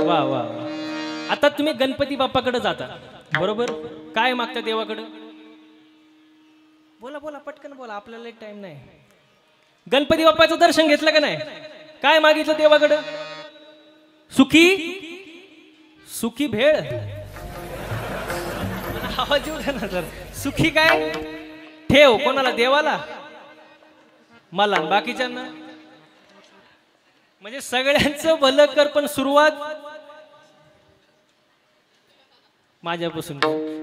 वा वा, आता तुम्ही गणपती बाप्पाकडे जाता बरोबर, काय मागता देवाकडे? बोला बोला पटकन बोला, आपल्याला एक टाइम नाही. गणपती बाप्पाचं दर्शन घेतलं का नाही? काय मागितलं देवाकडं? सुखी सुखी भेळ, आवाज येऊ द्या ना सर. सुखी काय ठेव, कोणाला? देवाला, मला, बाकीच्यांना. म्हणजे सगळ्यांचं भलं कर, पण सुरुवात माझ्यापासून.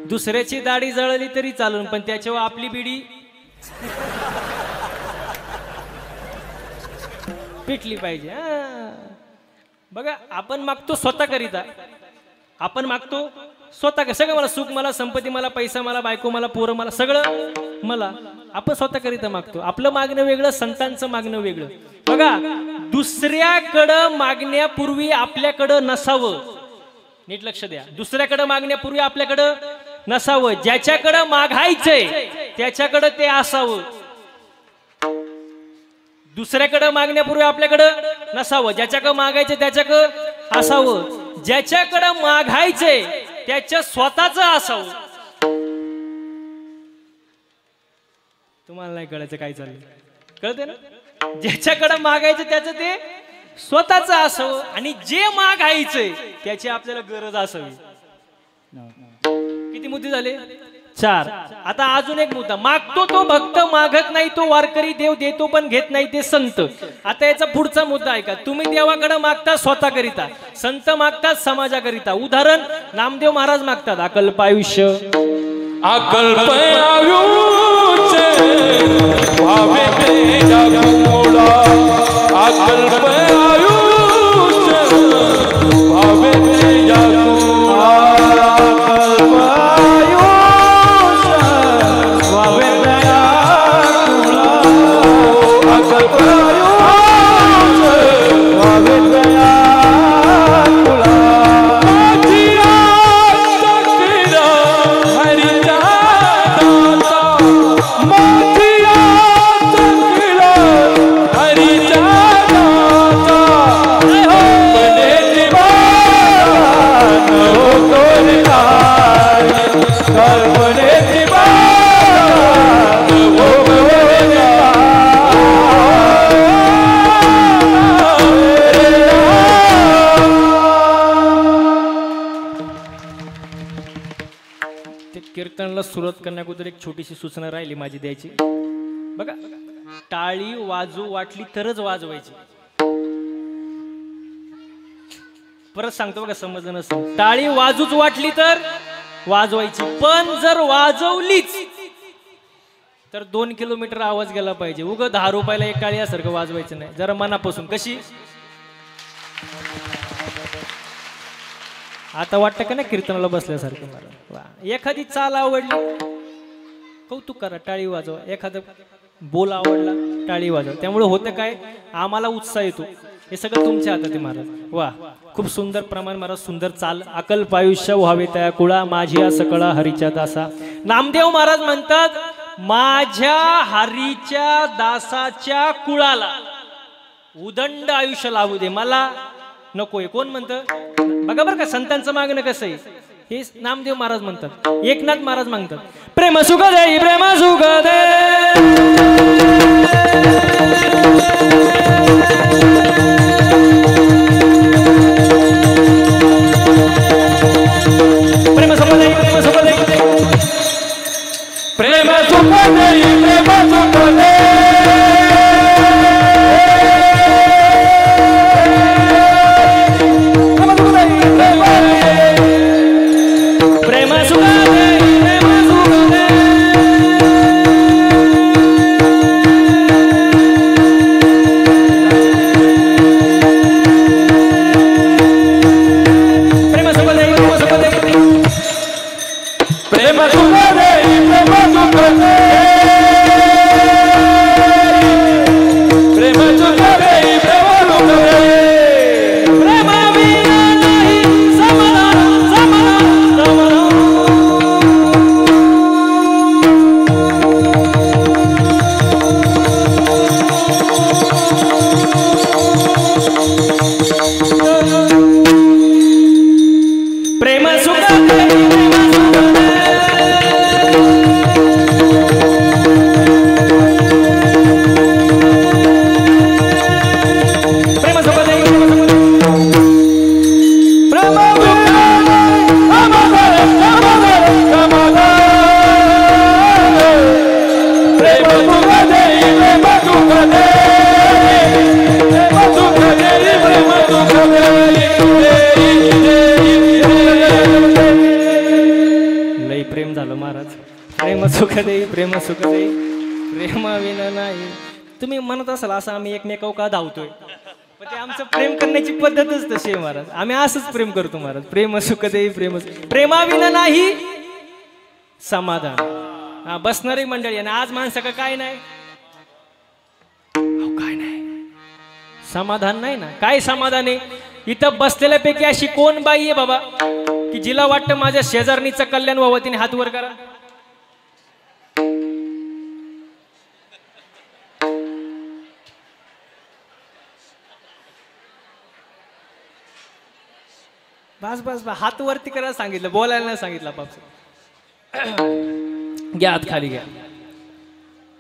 दुसऱ्याची दाढी जळली तरी चालून, पण त्याच्यावर आपली बिडी पिटली पाहिजे. बघा, आपण मागतो स्वतः करिता, आपण मागतो स्वतः. सगळं मला, सुख मला, संपत्ती मला, पैसा मला, बायको मला, पोरं मला, सगळं मला. आपण स्वतः करिता मागतो. आपलं मागणं वेगळं, संतांचं मागणं वेगळं. बघा, दुसऱ्याकडं मागण्यापूर्वी आपल्याकडं नसावं. नीट लक्ष द्या. दुसऱ्याकडं मागण्यापूर्वी आपल्याकडं नसावं. ज्याच्याकडं मागायचंय त्याच्याकडं ते असावं. दुसऱ्याकडं मागण्यापूर्वी आपल्याकडं नसावं. ज्याच्याकडं मागायचं त्याच्याकडं असावं. ज्याच्याकडं मागायचंय त्याच्या स्वतःच असावं. तुम्हाला नाही कळायचं काय चाललंय, कळते ना? ज्याच्याकडं मागायचं त्याचं ते स्वतःच असावं, आणि जे मागायचंय त्याची आपल्याला गरज असावी. किती मुद्दे झाले? 4. आता अजून एक मुद्दा. मागतो तो भक्त, मागत नाही तो वारकरी. देव देतो पण घेत नाही ते संत. आता याचा पुढचा मुद्दा ऐका. तुम्ही देवाकडे मागता स्वतः करिता, संत मागतात समाजाकरिता. उदाहरण, नामदेव महाराज मागतात अकल्प आयुष्य. अकल्प आयुष्य भावे तेजा कुमोडा. अकल्प आयुष्य भावे तेजा कुमोडा. कीर्तनाला सुरुवात करण्याअगोदर एक छोटीशी सूचना राहिली माझी द्यायची. बघा, टाळी वाजू वाटली तरच वाजवायची. परत सांगतो बघा, समजलं नसेल. टाळी वाजूच वाटली तर वाजवायची, पण जर वाजवलीच तर 2 किलोमीटर आवाज गेला पाहिजे. उगा 10 रुपयाला एक टाळी यासारखं वाजवायचं नाही. जरा मनापासून. कशी? आता वाटतं का ना कीर्तनाला बसल्यासारखं मला. वा, एखादी चाल आवडली कौतुक करा, टाळी वाजवा. एखादा बोल आवडला, टाळी वाजवा. त्यामुळे होतं काय, आम्हाला उत्साह येतो. हे सगळं तुमच्या हातात आहे महाराज. वा, खूप सुंदर प्रमाण महाराज, सुंदर चाल. अकल्प आयुष्य व्हावे त्या कुळा, माझी या सकळा हरीच्या दासा. नामदेव महाराज म्हणतात, माझ्या हरीच्या दासाच्या कुळाला उदंड आयुष्य लावू दे, मला नकोय. कोण म्हणतं? बघा बरं का, संतांचं मागणं कसं आहे हे नामदेव महाराज म्हणतात. एकनाथ महाराज मागतात, प्रेम सुख दे, प्रेम सुख दे. प्रेम सुख दे, प्रेम सुख दे, प्रेम सुख दे, प्रेम सुख दे. सुख देई प्रेम सुख देई प्रेमाविना नाही. तुम्ही म्हणत असाल असं आम्ही एकमेकावर का धावतोय, पण ते आमचं प्रेम करण्याची पद्धतच तशी आहे महाराज. आम्ही असंच प्रेम करतो महाराज. प्रेम सुख देई प्रेमाविना नाही समाधान. हा बसणारी मंडळी आणि आज माणसाकडे काय नाही, काय नाही समाधान नाही ना. काय समाधान आहे? इथं बसलेल्यापैकी अशी कोण बाई आहे बाबा की जिला वाटतं माझ्या शेजारणीचं कल्याण व्हावं, तिने हात वर करा. बस बस बस हात वरती करायला सांगितलं, बोलायला नाही सांगितलं. बाप घ्या हात खाली घ्या,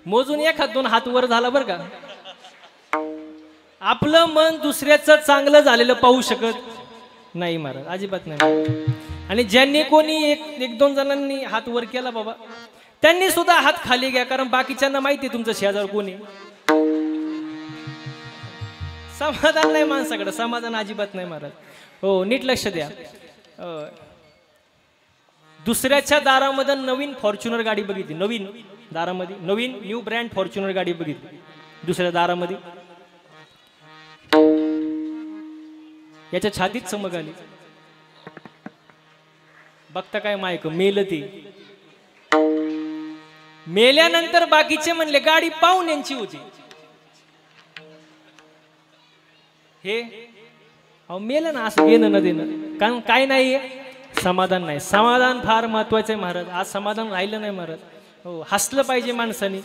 मोजून एक हात दोन हात वर झाला बरं का. आपलं मन दुसऱ्याचं चांगलं झालेलं पाहू शकत नाही महाराज, अजिबात नाही. आणि ज्यांनी कोणी एक दोन जणांनी हात वर केला बाबा, त्यांनी सुद्धा हात खाली घ्या, कारण बाकीच्यांना माहिती तुमचं शेजार कोणी. समाधान नाही माणसाकडे, समाधान अजिबात नाही महाराज. हो नीट लक्ष द्या. दुसऱ्याच्या दारामध्ये नवीन फॉर्च्युनर गाडी बघितली, नवीन दारामध्ये नवीन न्यू ब्रँड फॉर्च्युनर गाडी बघितली दुसऱ्या दारामध्ये, याच्या छातीत चमक आली. बघता काय मायक मेल ती. मेल्यानंतर बाकीचे म्हणले गाडी पाहून यांची होती. हे अहो मेलं ना, असं घेणं न देणं. कारण काय नाहीये, समाधान नाही. समाधान फार महत्वाचं आहे महाराज. आज समाधान राहिलं नाही महाराज. हो हसलं पाहिजे माणसाने.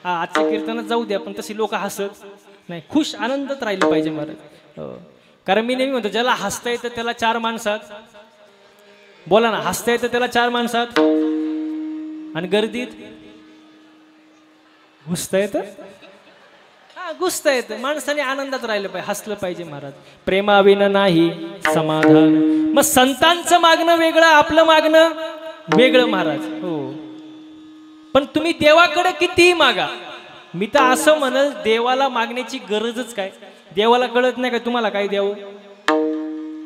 आजच्या कीर्तनात जाऊ द्या, पण तशी लोक हसत नाही, खुश आनंदात राहिलं पाहिजे महाराज. हो कारण मी नेहमी म्हणतो, ज्याला हसता येतं त्याला चार माणसात, बोला ना, हसता येतं त्याला चार माणसात, आणि गर्दीत घुसता येतं, घुसता येतं. माणसाने आनंदात राहिलं पाहिजे, हसलं पाहिजे महाराज. प्रेमाविना नाही समाधान. मग संतांचं मागणं वेगळं, आपलं मागणं वेगळं महाराज. हो पण तुम्ही देवाकडे कितीही मागा, मी तर असं म्हणल देवाला मागण्याची गरजच काय. देवाला कळत नाही का तुम्हाला काय द्यावं,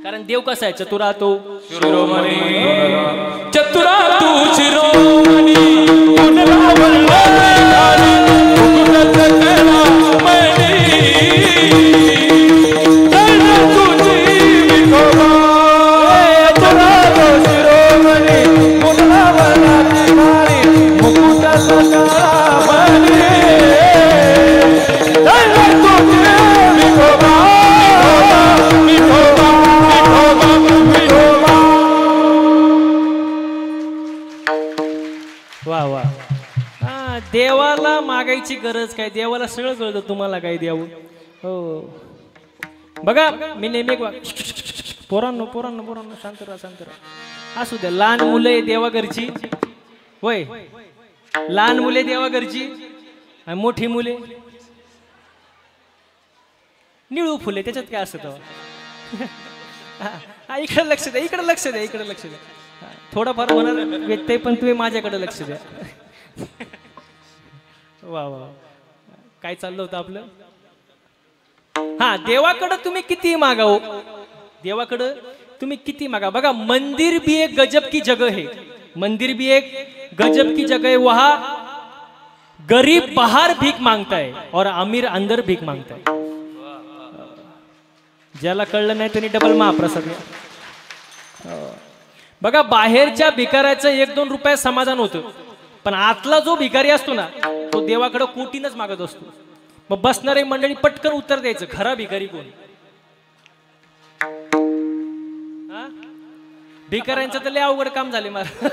कारण देव कसा आहे, चतुरा तो शिरोमणी, चतुरा तू शिरोमणी, कुणाला वल्लभारी, कुणाचं कलामणी, चरणा तुझी विठोबा. चतुरा तू शिरोमणी, कुणाला वल्लभारी, मुकुटाचं कलामणी, चरणा तुझी विठोबा. वा वा. हा देवाला मागायची गरज काय, देवाला सगळं कळतं तुम्हाला काय द्यावं. हो बघा मी नेहमी पोरांनो पोरांनो पोरांनो शांत राहा शांत राहा. असू द्या, लहान मुलं आहे देवा घरची, होय लहान मुले देवा घरची, आणि मोठी मुले निळू फुले, त्याच्यात काय असतं. इकडे लक्ष द्या, इकडे लक्ष द्या, इकडे लक्ष द्या. थोडंफार होणार व्यत्यय, पण तुम्ही माझ्याकडे लक्ष द्या. वा वा काय चाललं होतं आपलं. हा देवाकडं तुम्ही किती मागाओ, देवाकडं तुम्ही किती मागा. बघा मंदिर भी एक गजब की जगह है, मंदिर भी एक गजब की जगह है. वहां गरीब बाहर भीख मांगता है और अमीर अंदर भीख मांगता है. ज्याला कळलं नाही त्यांनी डबल महाप्रसाद घ्या. बघा बाहेरच्या भिकाऱ्याचं 1-2 रुपये समाधान होतं, पण आतला जो भिकारी असतो ना तो देवाकडे कोटीनच मागत असतो. मग बसणारी मंडळी पटकन उत्तर द्यायचं, खरा भिकारी कोण. भिकाऱ्यांचं तर लय अवघड काम झाले मला.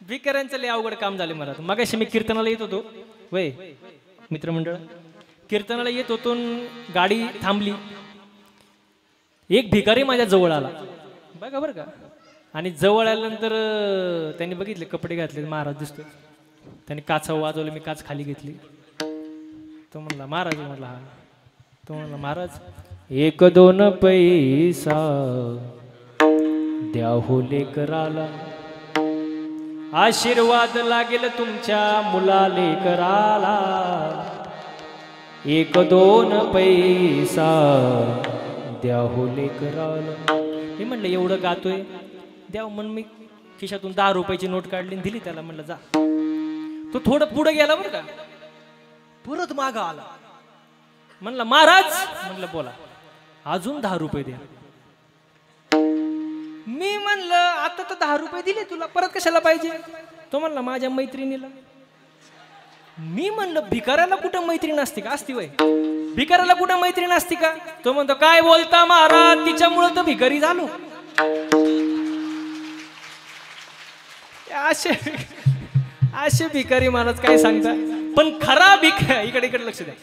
भिकाऱ्यांचं लय अवघड काम झाले मला. मगाशी मी कीर्तनाला येत होतो, वय मित्रमंडळ कीर्तनाला येत होतो, गाडी थांबली, एक भिकारी माझ्या जवळ आला बघा बरं का. आणि जवळ आल्यानंतर त्यांनी बघितले कपडे घातले, महाराज दिसतो. त्यांनी काचा वाजवलं, मी काच खाली घेतली. तो म्हणला महाराज, म्हणला हा. तो म्हणला महाराज 1-2 पैसा द्या हो लेकराला, आशीर्वाद लागेल तुमच्या मुला लेकराला. 1-2 पैसा द्या हो लेकराला. मी म्हणलं एवढं गातोय द्याव, म्हणून मी खिशातून 10 रुपयाची नोट काढली आणि दिली त्याला. म्हणलं जा. तो थोडं पुढे गेला बरं का, परत मागा आला. म्हणलं महाराज, म्हणलं बोला, अजून 10 रुपये द्या. मी म्हणलं आता तर 10 रुपये दिले तुला, परत कशाला पाहिजे? तो म्हणला माझ्या मैत्रिणीला. मी म्हणलं भिकाऱ्याला कुठं मैत्रीण असते का? असती वय, भिकाऱ्याला कुठं मैत्रीण असते का? तो म्हणतो काय बोलता महाराज, तिच्यामुळं तर भिकारी झालो. असे भिकारी महाराज काय सांगता. पण खरा इकडे लक्ष द्या,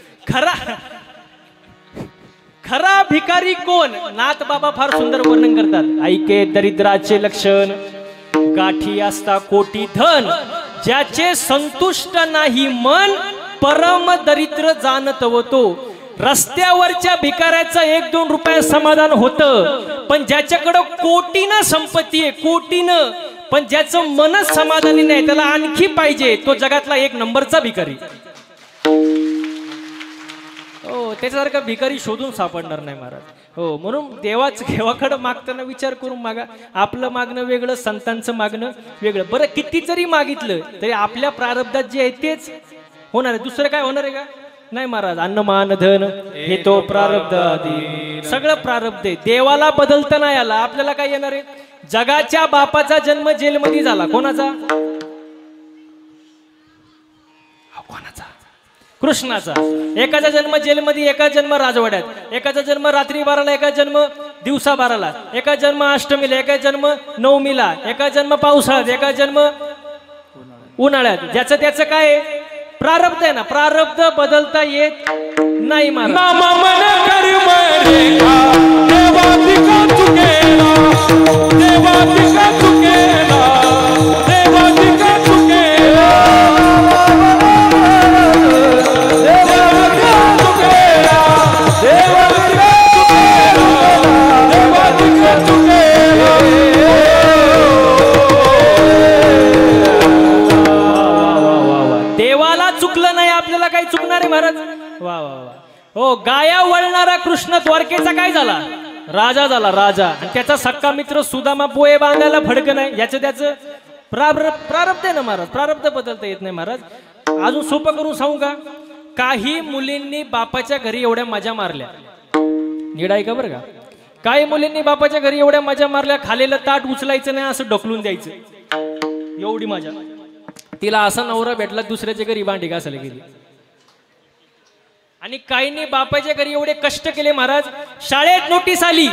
खरा भिकारी कोण? नाथ बाबा फार सुंदर वर्णन करतात. ऐके दरिद्राचे लक्षण, गाठी असता कोटी धन, ज्याचे संतुष्ट नाही मन, परम दरिद्र जाणतव तो. रस्त्यावरच्या भिकाऱ्याचं 1-2 रुपये समाधान होतं, पण ज्याच्याकडं कोटीनं संपत्ती आहे, कोटीनं, पण ज्याचं मनच समाधानी नाही, त्याला आणखी पाहिजे, तो जगातला 1 नंबरचा भिकारी. हो, त्याच्यासारखा भिकारी शोधून सापडणार नाही महाराज. हो, म्हणून देवाकडे मागताना विचार करून मागा. आपलं मागणं वेगळं, संतांचं मागणं वेगळं. बरं किती जरी मागितलं तरी आपल्या प्रारब्धात जे आहे तेच होणार आहे. दुसरं काय होणार आहे का? नाही महाराज. अन्न मान धन हे तो प्रारब्ध आधी, सगळं प्रारब्ध आहे. देवाला बदलता नाही आला. आपल्याला काय येणार आहे? जगाच्या बापाचा जन्म जेलमध्ये झाला. कोणाचा? कृष्णाचा. एकाचा जन्म जेलमध्ये, एका जन्म राजवाड्यात, एकाचा जन्म रात्री 12ला, एका जन्म दिवसा 12ला, एका जन्म अष्टमीला, एका जन्म नवमीला, एका जन्म पावसाळ्यात, एका जन्म उन्हाळ्यात. ज्याचं त्याचं काय प्रारब्ध आहे ना. प्रारब्ध बदलता येत नाही महाराज. वा वा वा. हो, गाया वळणारा कृष्ण द्वारकेचा काय झाला? राजा झाला, राजा. आणि त्याचा सक्का मित्र सुदामा पोहे बांधायला फडकं नाही. याचं त्याचं प्रारब्ध आहे ना महाराज. प्रारब्ध बदलता येत नाही महाराज. अजून सोपं करून सांगू का? काही मुलींनी बापाच्या घरी एवढ्या मजा मारल्या, नीट ऐका बरं का. काही मुलींनी बापाच्या घरी एवढ्या मजा मारल्या, खालेलं ताट उचलायचं नाही, असं ढकलून द्यायचं, एवढी मजा. तिला असा नवरा भेटला, दुसऱ्याच्या घरी भांडी घासायला गेली. आणि काहींनी बापाच्या घरी एवढे कष्ट केले महाराज. शाळेत नोटीस आली,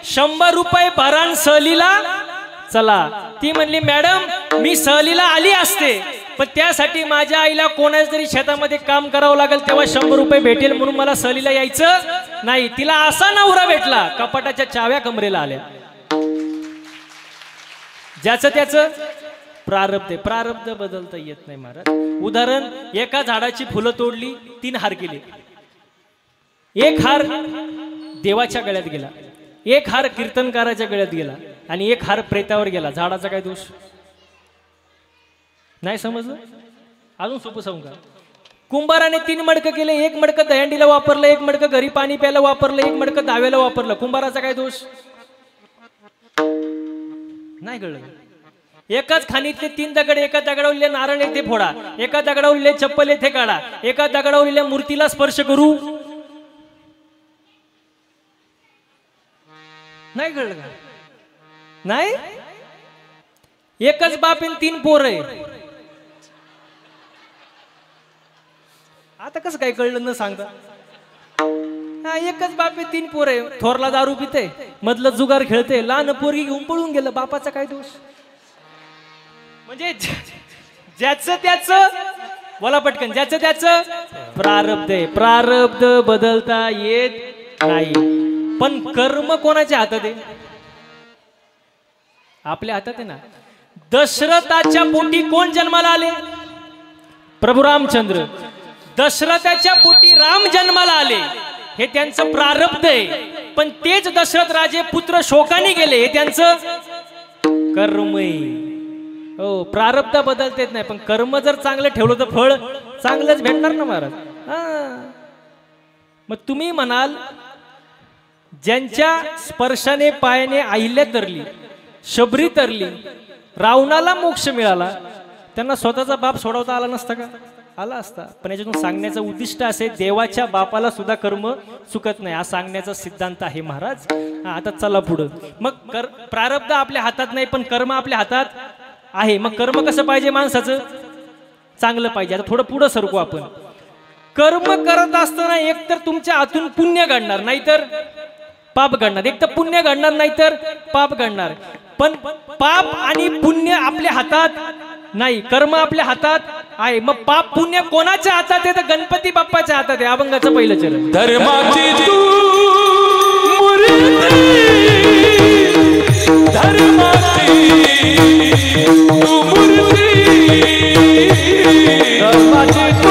100 रुपये भरान सहलीला चला. ती म्हणली मॅडम मी सहलीला आली असते, पण त्यासाठी माझ्या आईला कोणाच तरी शेतामध्ये काम करावं लागेल, तेव्हा 100 रुपये भेटेल, म्हणून मला सहलीला यायचं नाही. तिला असा नवरा भेटला, कपाटाच्या चाव्या कमरेला आल्या. ज्याचं त्याचं प्रारब्ध आहे. प्रारब्ध बदलता येत नाही महाराज. उदाहरण, एका झाडाची फुलं तोडली, 3 हार केले. एक हार देवाच्या गळ्यात गेला, एक हार कीर्तनकाराच्या गळ्यात गेला, आणि एक हार प्रेतावर गेला. झाडाचा काय दोष? नाही समजलं? अजून सोपं सांगू का? कुंभाराने 3 मडकं केले. एक मडकं दहीहंडीला वापरलं, एक मडकं घरी पाणी प्यायला वापरलं, एक मडकं दाव्याला वापरलं. कुंभाराचा काय दोष? नाही कळलं? एकाच खाणीतले 3 दगड, एका दगडावरले नारळ येथे फोडा, एका दगडावरले चप्पल येथे काढा, एका दगडावरल्या मूर्तीला स्पर्श करू. नाही कळलं का? नाही. एकच बाप आणि 3 पोर आहे. आता कसं काय कळलं न सांगता? एकच बाप आहे, 3 पोर आहे. थोरला दारू पिते, मधलं जुगार खेळते, लहान पोरगी घेऊन पळून गेलं. बापाचा काय दोष? म्हणजे ज्याचं त्याचं, बोला पटकन, ज्याचं त्याचं प्रारब्ध आहे. प्रारब्ध बदलता येत नाही. पण कर्म कोणाच्या हातात आहे? आपल्या हातात आहे ना. दशरथाच्या पोटी कोण जन्माला आले? प्रभू रामचंद्र. दशरथाच्या पोटी राम जन्माला आले, हे त्यांचं प्रारब्ध आहे. पण तेच दशरथ राजे पुत्र शोकाने गेले, हे त्यांचं कर्म आहे. हो, प्रारब्ध बदलता येत नाही, पण कर्म जर चांगलं ठेवलं तर फळ चांगलंच भेटणार ना महाराज. मग तुम्ही म्हणाल, ज्यांच्या स्पर्शाने पायाने अहिल्या तरली, शबरी तरली, रावणाला मोक्ष मिळाला, त्यांना स्वतःचा बाप सोडवता आला नसता का? आला असता. पण याच्यातून सांगण्याचं उद्दिष्ट असे, देवाच्या बापाला सुद्धा कर्म चुकत नाही हा सांगण्याचा सिद्धांत आहे महाराज. आता चला पुढं. मग प्रारब्ध आपल्या हातात नाही, पण कर्म आपल्या हातात आहे. मग कर्म कसं पाहिजे माणसाचं? चांगलं पाहिजे. आता थोडं पुढं सरकू आपण. कर्म करत असताना एक तर तुमच्या हातून पुण्य घडणार, नाहीतर पाप घडणार. एक तर पुण्य घडणार, नाहीतर पाप घडणार. पण पाप आणि पुण्य आपल्या हातात नाही, कर्म आपल्या हातात आहे. मग पाप पुण्य कोणाच्या हातात आहे? तर गणपती बाप्पाच्या हातात आहे. अभंगाचं पहिलं चरण. धर्माची तू मूर्ती, धर्माची तू मूर्ती, धर्माची तू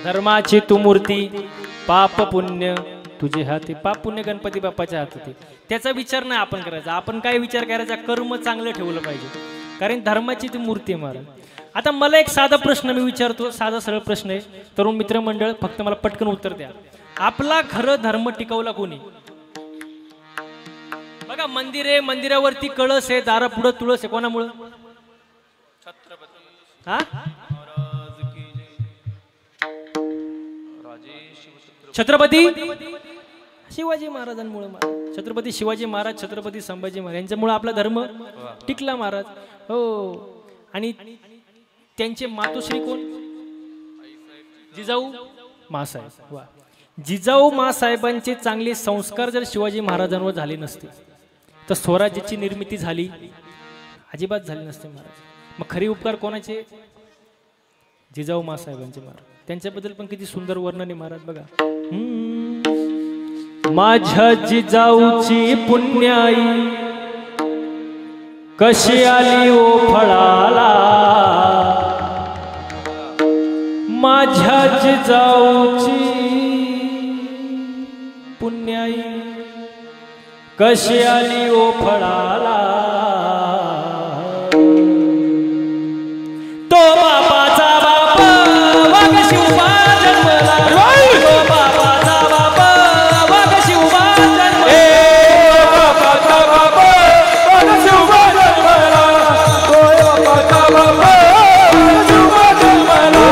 धर्माची तू मूर्ती, पाप पुण्य तुझे हाती. पाप पुण्य गणपती बाप्पाच्या हातात. त्याचा विचार नाही आपण करायचा. आपण काय विचार करायचा? कर्म चांगलं ठेवलं पाहिजे, कारण धर्माची ती मूर्ती आहे महाराज. आता मला एक साधा प्रश्न मी विचारतो, साधा सरळ प्रश्न आहे. तरुण मित्रमंडळ फक्त मला पटकन उत्तर द्या. आपला खरं धर्म टिकवला कोणी? बघा, मंदिर आहे, मंदिरावरती कळस आहे, दारापुढं तुळस आहे. कोणामुळं? हा, छत्रपती शिवाजी महाराजांमुळे. छत्रपती शिवाजी महाराज, छत्रपती संभाजी महाराज यांच्यामुळे आपला धर्म टिकला महाराज. हो. आणि त्यांचे मातोश्री कोण? जिजाऊ मासाहेब. वा. जिजाऊ मासाहेबांचे चांगले संस्कार जर शिवाजी महाराजांवर झाले नसते तर स्वराज्याची निर्मिती झाली अजिबात झाली नसते महाराज. मग खरी उपकार कोणाचे? जिजाऊ मासाहेबांचे महाराज. त्यांच्याबद्दल पण किती सुंदर वर्णन आहे महाराज. बघा, माझ्या जिजाऊची पुण्याई कशी आली ओ फळाला, माझ्या जिजाऊची पुण्याई कशी आली ओ फळाला. तो बापाचा बाप वाघ शिवबा जन्मला, तो बापाचा बाप वाघ शिवबा जन्मला, बापाचा बाप वाघ शिवबा जन्मला, बापाचा बाप वाघ शिवबा जन्मला.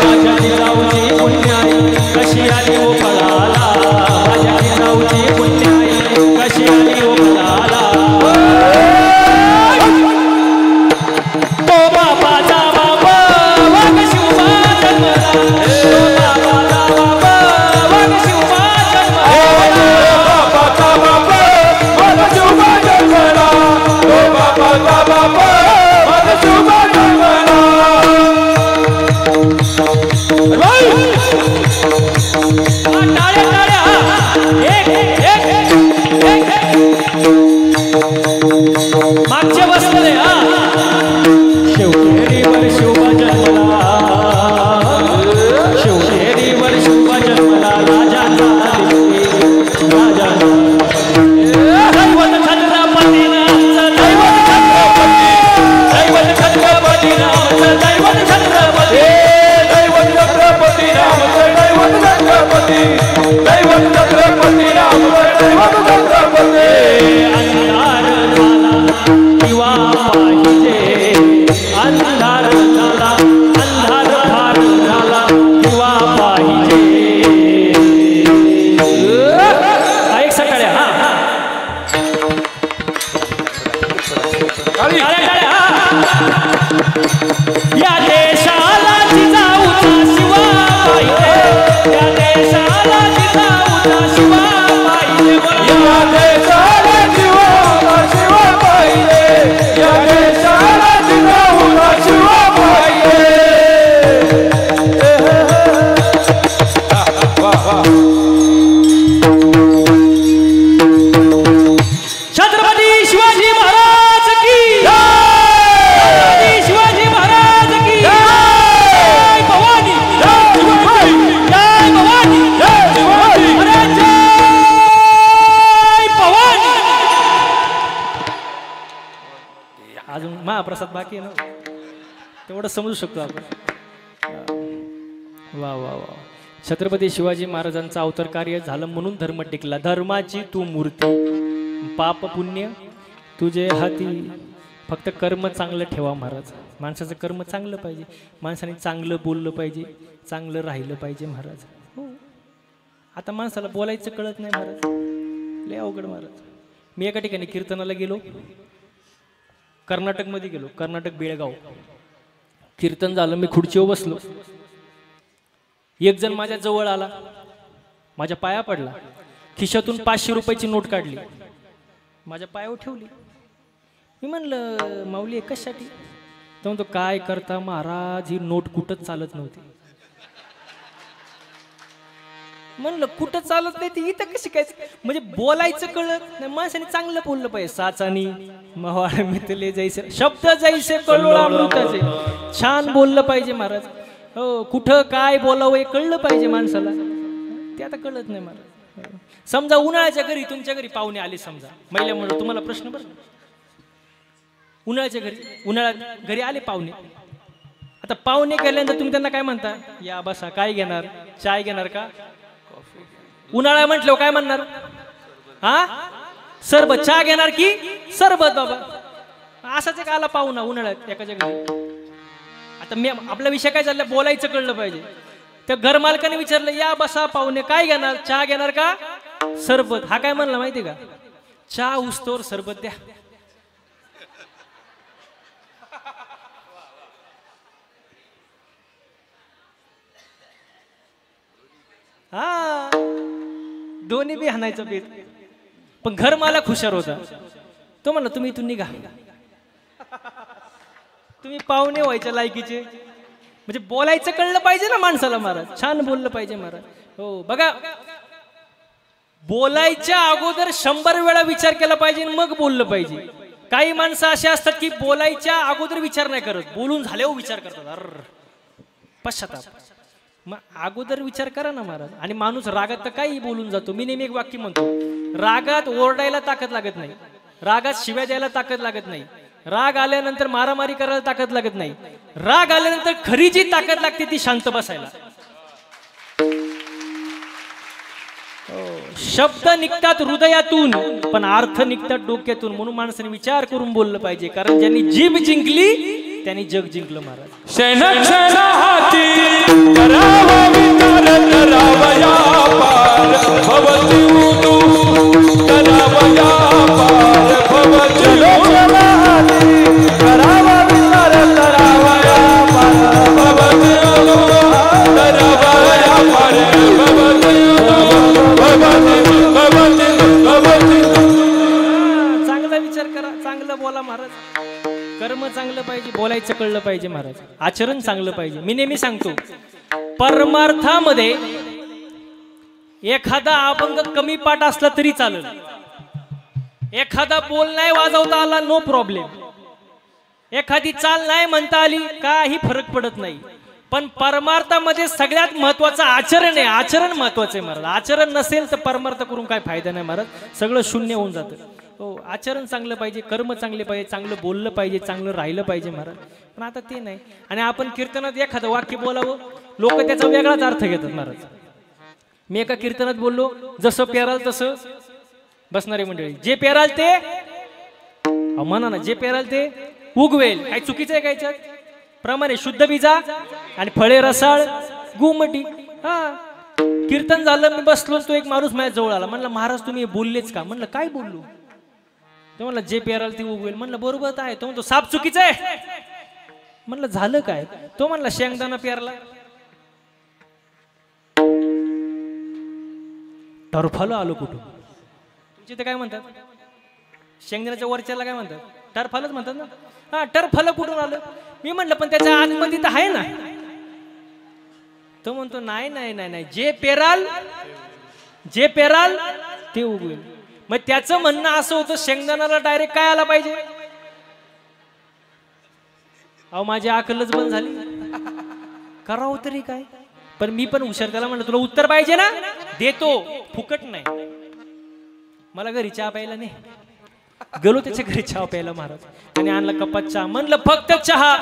माझ्या जिजाऊची पुण्याई कशी आली ओ फळाला, माझ्या जिजाऊची पुण्याई कशी आली ओ फळाला. तो बापाचा बाप वाघ शिवबा जन्मला, तो बापाचा बाप वाघ शिवबा जन्मला, बापाचा बाप वाघ शिवबा जन्मला, बापाचा बाप वाघ शिवबा जन्मला. टाळ्या टाळ्या. एक एक एक मागच्या बसले. शिवखेरीवर शिवबा जन्मला, शिवखेरीवर शिवबा जन्मला, राजाचा राजा दैवत छत्रपतीनाथ, दैवत छत्रपती, दैवत छत्रपतीनाथ, दैवत छत्रपती, दैवत पाहिजे अंधार झाला अंधार फार झाला दिवा पाहिजे एक सकाळी या देशाला जिजाऊचा शिवा पाहिजे या देशाला जिजाऊचा शिवा पाहिजे या देशाला जिजाऊचा शिवा पाहिजे या देशाला जिजाऊचा शिवा पाहिजे छत्रपती शिवाजी महाराज की शिवाजी महाराज की जय भवानी जय भवानी जय भवानी अजून महाप्रसाद बाकी आहे ना तेवढं समजू शकतो आपण वा वा वा छत्रपती शिवाजी महाराजांचं अवतार कार्य झालं म्हणून धर्म टिकला धर्माची तू मूर्ती पाप पुण्य तुझे हाती फक्त कर्म चांगलं ठेवा महाराज माणसाचं कर्म चांगलं पाहिजे माणसाने चांगलं बोललं पाहिजे चांगलं राहिलं पाहिजे महाराज हो आता माणसाला बोलायचं कळत नाही महाराज लय अवघड महाराज मी एका ठिकाणी कीर्तनाला गेलो कर्नाटकमध्ये गेलो कर्नाटक बेळगाव कीर्तन झालं मी खुर्चीवर बसलो एक जण माझ्या जवळ आला माझ्या पाया पडला खिशातून 500 रुपयाची नोट काढली माझ्या पायावर ठेवली मी म्हणलं माऊली कशासाठी तो म्हणतो काय करता महाराज ही नोट कुठंच चालत नव्हती म्हणलं कुठं चालत नाही ती इथं कशी काय म्हणजे बोलायचं कळत नाही माणसाने चांगलं बोललं पाहिजे साचानी मवाळ मितले जैसे शब्द जैसे कळोळ अमृताचे छान बोललं पाहिजे महाराज हो कुठं काय बोलावं हे कळलं पाहिजे माणसाला ते आता कळत नाही महाराज समजा उन्हाळ्याच्या घरी तुमच्या घरी पाहुणे आले समजा महिल्यामुळे तुम्हाला प्रश्न बरं उन्हाळ्याच्या घरी उन्हाळ्यात घरी आले पाहुणे आता पाहुणे गेल्यानंतर तुम्ही त्यांना काय म्हणता या बसा काय घेणार चाय घेणार का उन्हाळा म्हटलं काय म्हणणार हा सरबत चहा घेणार की सरबत बाबा असाच एक आला पाहुणा उन्हाळ्यात एकाच्या घरी आता मी आपला विषय काय चालला बोलायचं कळलं पाहिजे त्या घर मालकाने विचारलं या बसा पाहुणे काय घेणार चहा घेणार का सरबत हा काय म्हणला माहिती का चहा उस्तोवर सरबत द्या हा दोन्ही बी हाणायचं बेत पण घर मालक हुशार होता तो म्हणला तुम्ही इथून निघा तुम्ही पाहुणे व्हायच्या लायकीचे म्हणजे बोलायचं कळलं पाहिजे ना माणसाला महाराज छान बोललं पाहिजे महाराज हो बघा बोलायच्या अगोदर 100 वेळा विचार केला पाहिजे मग बोललं पाहिजे काही माणसं असे असतात की बोलायच्या अगोदर विचार नाही करत बोलून झाल्यावर विचार करतात अर पश्चाताप मग अगोदर विचार करा ना महाराज आणि माणूस रागात तर काही बोलून जातो मी नेहमी एक वाक्य म्हणतो रागात ओरडायला ताकद लागत नाही रागात शिव्या द्यायला ताकद लागत नाही राग आल्यानंतर मारामारी करायला ताकद लागत नाही राग आल्यानंतर खरी जी ताकद लागते ती शांत बसायला शब्द निघतात हृदयातून पण अर्थ निघतात डोक्यातून म्हणून माणसाने विचार करून बोललं पाहिजे कारण ज्यांनी जीभ जिंकली त्यांनी जग जिंकलं महाराज क्षण हाती करावा विचार करावया पार भवती तू करावया पार भवती हाती करावा विचार करावया पार भवती करावया पार भवती चांगला विचार करा चांगलं बोला महाराज कर्म चांगलं पाहिजे बोलायचं कळलं पाहिजे महाराज आचरण चांगलं पाहिजे मी नेहमी सांगतो परमार्थामध्ये एखादा अभंग कमी पाठ असला तरी चालेल एखादा बोल नाही वाजवता आला नो प्रॉब्लेम एखादी चाल नाही म्हणता आली काही फरक पडत नाही पण परमार्थामध्ये सगळ्यात महत्वाचं आचरण आहे आचरण महत्वाचं आहे महाराज आचरण नसेल तर परमार्थ करून काय फायदा नाही महाराज सगळं शून्य होऊन जातं हो आचरण चांगलं पाहिजे कर्म चांगले पाहिजे चांगलं बोललं पाहिजे चांगलं राहिलं पाहिजे महाराज पण आता ते नाही आणि आपण कीर्तनात एखादं वाक्य बोलावं लोक त्याचा वेगळाच अर्थ घेतात महाराज मी एका कीर्तनात बोललो जसं पेराल तसं बसणारे मंडळी जे पेराल ते म्हणा ना, जे पेराल ते उगवेल. काही चुकीचं आहे का याच्यात? प्रमाणे शुद्ध बीजा आणि फळे रसाळ गुमटी. हा, कीर्तन झालं, मी बसलो, तो एक माणूस माझ्या जवळ आला. म्हणलं महाराज तुम्ही बोललेच का? म्हणलं काय बोललो? तो म्हणला जे पेराल ते उगवेल. म्हणलं बरोबर आहे. तो म्हणतो साप चुकीचं आहे. म्हणलं झालं काय? तो म्हणला शेंगदाणा पेरला. टरफल आलो कुठून? तुमच्या इथे काय म्हणतात? शेंगदाण्याच्या वरच्याला काय म्हणतात? टरफलच म्हणतात ना. हा, टरफल कुठून आलं? मी म्हटलं पण त्याच्या आतमध्ये तर आहे ना. तो म्हणतो नाही नाही नाही नाही, जे पेराल ते उगवेल. मग त्याचं म्हणणं असं होतं शेंगदाण्याला डायरेक्ट काय आला पाहिजे? अहो माझी अकलच बंद झाली, करावं तरी काय? पण मी पण हुशार, त्याला म्हणलं तुला उत्तर पाहिजे ना, देतो, फुकट नाही. मला घरी चहा प्यायला नाही, गेलो त्याच्या घरी चहा प्यायला. महाराज त्याने आणला कपात चहा. म्हणलं फक्त चहा.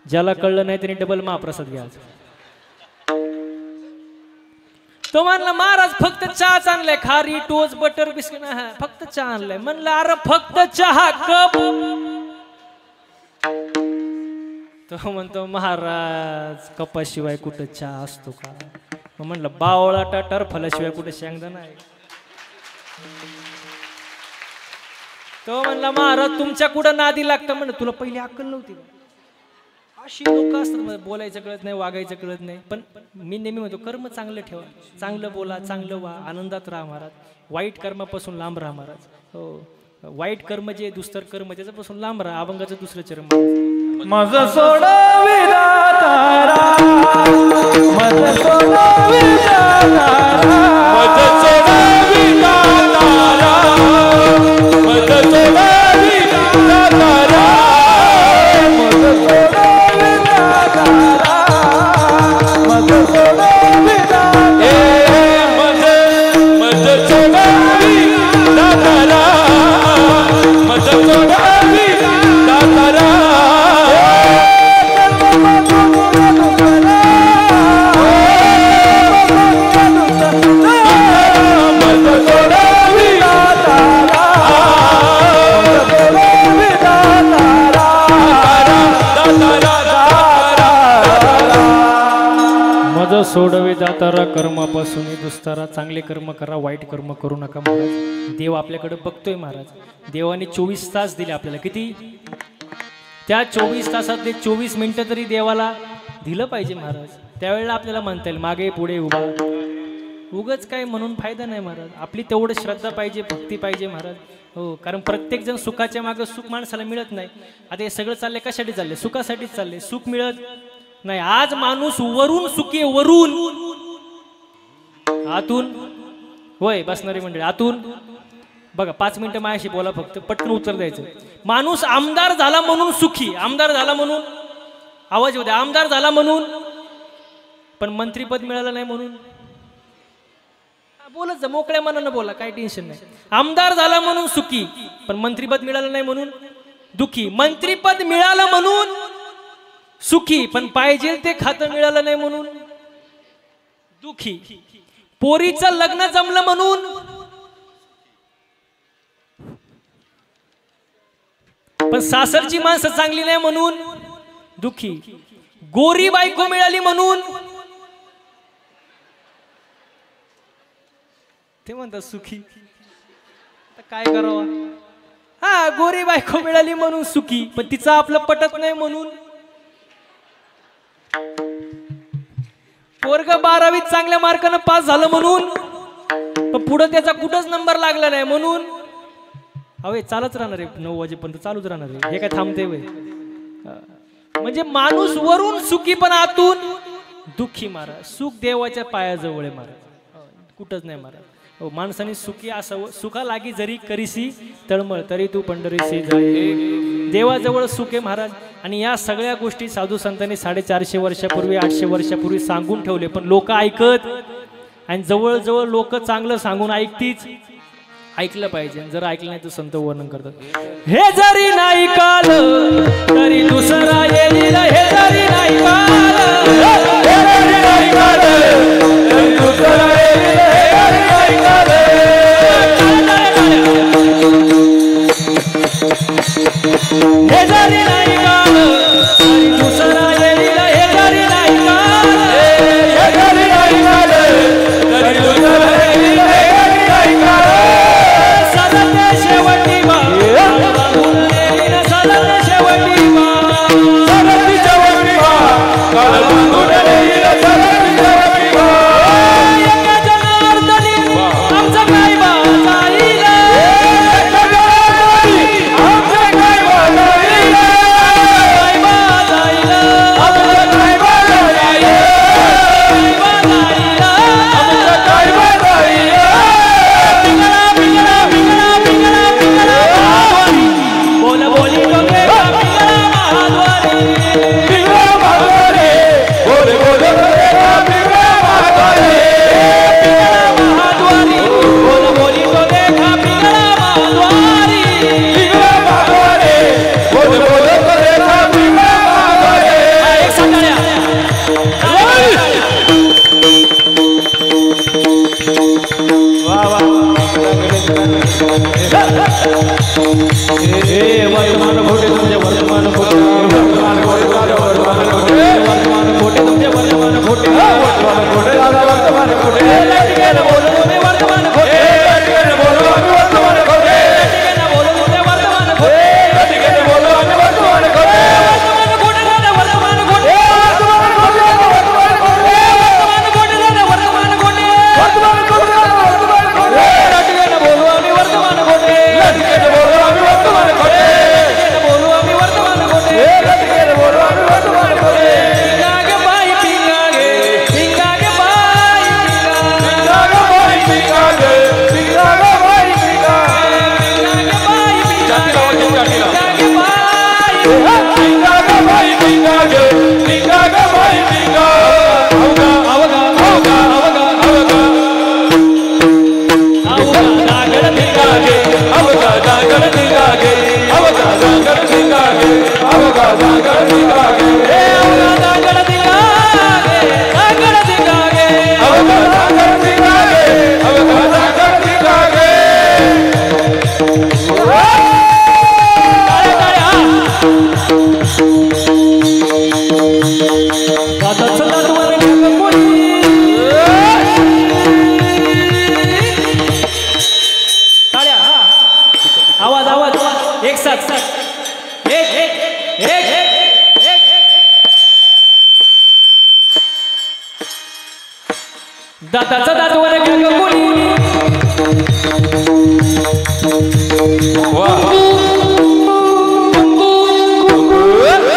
ज्याला कळलं नाही त्याने डबल महाप्रसाद घ्यायचा. तो म्हणला महाराज फक्त चहाच आणलाय, खारी टोस्ट बटर बिस्किट फक्त चहा आणलाय. म्हणलं अरे फक्त चहा कप. तो म्हणतो महाराज कपाशिवाय कुठं चहा असतो का? मग म्हणलं बावळा टरफलाशिवाय कुठे शेंगदाणा आहे? तो म्हणला महाराज तुमच्या कुठं नादी लागतं. म्हणलं तुला पहिली अक्कल नव्हती का? अशी लोक असतात, बोलायचं कळत नाही, वागायचं कळत नाही. पण मी नेहमी म्हणतो कर्म चांगलं ठेवा, चांगलं बोला, चांगलं वा, आनंदात राहा महाराज. वाईट कर्मापासून लांब राहा महाराज. हो, वाईट कर्म जे दुस्तर कर्म त्याच्यापासून लांब राहा. अभंगाचं दुसरं चरण. माझं सोडा विधातारा, माझं सोडा विधातारा, माझं सोडा विधातारा, माझं सोडा विधातारा, माझं सोडा विधातारा, माझं सोडा विधातारा, माझं सोडा विधातारा, माझं सोडा विधातारा. मज सोडवे दातारा कर्मापासून दुस्तारा. चांगले कर्म करा, वाईट कर्म करू नका महाराज. देव आपल्याकडे बघतोय महाराज. देवाने 24 तास दिले आपल्याला. किती? त्या 24 तासातले 24 मिनिटं तरी देवाला दिलं पाहिजे महाराज. त्यावेळेला आपल्याला म्हणता येईल मागे पुढे उभा. उगच काय म्हणून फायदा नाही महाराज. आपली तेवढं श्रद्धा पाहिजे, भक्ती पाहिजे महाराज. हो, कारण प्रत्येक जण सुखाच्या मागे सुख माणसाला मिळत नाही. आता हे सगळं चाललंय कशासाठी चाललंय? सुखासाठीच चाललंय. सुख मिळत नाही. आज माणूस वरून सुखी, वरून, आतून होय बसणारी मंडळी आतून. बघा 5 मिनिटं माझ्याशी बोला, फक्त पटकन उत्तर द्यायचं. माणूस आमदार झाला म्हणून सुखी, आमदार झाला म्हणून, आवाज येऊ द्या, आमदार झाला म्हणून, पण मंत्रीपद मिळालं नाही म्हणून. बोलत जा, मोकळ्या मनानं बोला, काही टेन्शन नाही. आमदार झाला म्हणून सुखी, पण मंत्रीपद मिळालं नाही म्हणून दुखी. मंत्रीपद मिळालं म्हणून सुखी, पण पाहिजे ते खातं मिळालं नाही म्हणून दुखी. पोरीचं लग्न जमलं म्हणून, पण सासरची माणसं चांगली नाही म्हणून दुखी. गोरी बायको मिळाली म्हणून ते म्हणतात सुखी. आता काय करावं? हा, गोरी बायको मिळाली म्हणून सुखी, पण तिचं आपलं पटत नाही म्हणून. पोरग 12वीत चांगल्या मार्कानं पास झालं म्हणून, पण पुढे त्याचा कुठंच नंबर लागला नाही म्हणून. अवे चालच राहणार आहे, 9 वाजेपर्यंत चालूच राहणार आहे. हे काय थांबते वय? म्हणजे माणूस वरून सुखी पण आतून दुःखी महाराज. सुख देवाच्या पायाजवळ आहे महाराज, कुठंच नाही महाराज. माणसाने सुखी असावं. सुखा लागी जरी करीसी तळमळ, तरी तू पंढरीसी जाई. देवाजवळ सुख आहे महाराज. आणि या सगळ्या गोष्टी साधू संतांनी 450 वर्षापूर्वी 800 वर्षापूर्वी सांगून ठेवले, पण लोक ऐकत. आणि जवळजवळ लोक चांगलं सांगून ऐकतीच. ऐकलं पाहिजे. जर ऐकलं नाही तर संत वर्णन करतात, हे जरी नाही काल तरी दुसरा येईल. हे जरी नाही काल, हे जरी नाही काल तरी दुसरा येईल. हे जरी नाही काल शेवटी बा बांधून नेली न सदन शेवटी बा सरतीच्या वटी बा काळ बांधून नेली न सरतीच्या वटी बा एका जनार्दनी आमचं काय बा जाईल एका जनार्दनी आमचं काय बा जाईल काय बा जाईल आमचं काय बा जाईल आमचं काय बा जाईल पिंगळा पिंगळा पिंगळा पिंगळा पिंगळा बोल बोली डोके पिंगळा महाद्वारी पिंगळा महाद्वारी बोल बोल पिंगळा महाद्वारी महाद्वारी बोल बोली डोके पिंगळा महाद्वारी पिंगळा महाद्वारी बोल बोल पिंगळा महाद्वारी एक सांगाड्या वा वा वर्तमान खोटे तुमचे वर्तमान खोटे वर्तमान खोटे वर्तमान खोटे तुमचे वर्तमान खोटे वर्तमान खोटे वर्तमान खोटे बोलो तुम्ही वर्तमान खोटे बोलो आम्ही वर्तमान खोटे बोलो तुम्ही वर्तमान खोटे बोलो आम्ही वर्तमान खोटे वर्तमान खोटे दादा वर्तमान खोटे वर्तमान खोटे वर्तमान खोटे वर्तमान खोटे दादा वर्तमान खोटे वर्तमान खोटे वर्तमान खोटे लटकेनं बोलू आम्ही वर्तमान खोटे बोलो आम्ही वर्तमान खोटे लटकेनं बोलू आम्ही वर्तमान खोटे बोलो आम्ही वर्तमान खोटे पिंगागे बाई पिंगागे पिंगागे बाई पिंगागे पिंगागे बाई पिंगागे बाई जाती लावायची जाती लाव पिंगागे बाई पिंगागे बाई पिंगागे पिंगागे बाई पिंगा अवगा अवगा अवगा अवगा आवगा नागड पिंगागे अवगा जागर पिंगागे अवगा जागर पिंगागे अवगा जागर पिंगागे ए आवगा नागड दिगागे नागड दिगागे अवगा जागर पिंगागे अवगा जागर पिंगागे काळे काळे हा दादाचं दादवाने ढग कोणी काळ्या आवाज आवाज एक साथ एक एक एक एक दादाचं दादवाने ढग कोणी वाह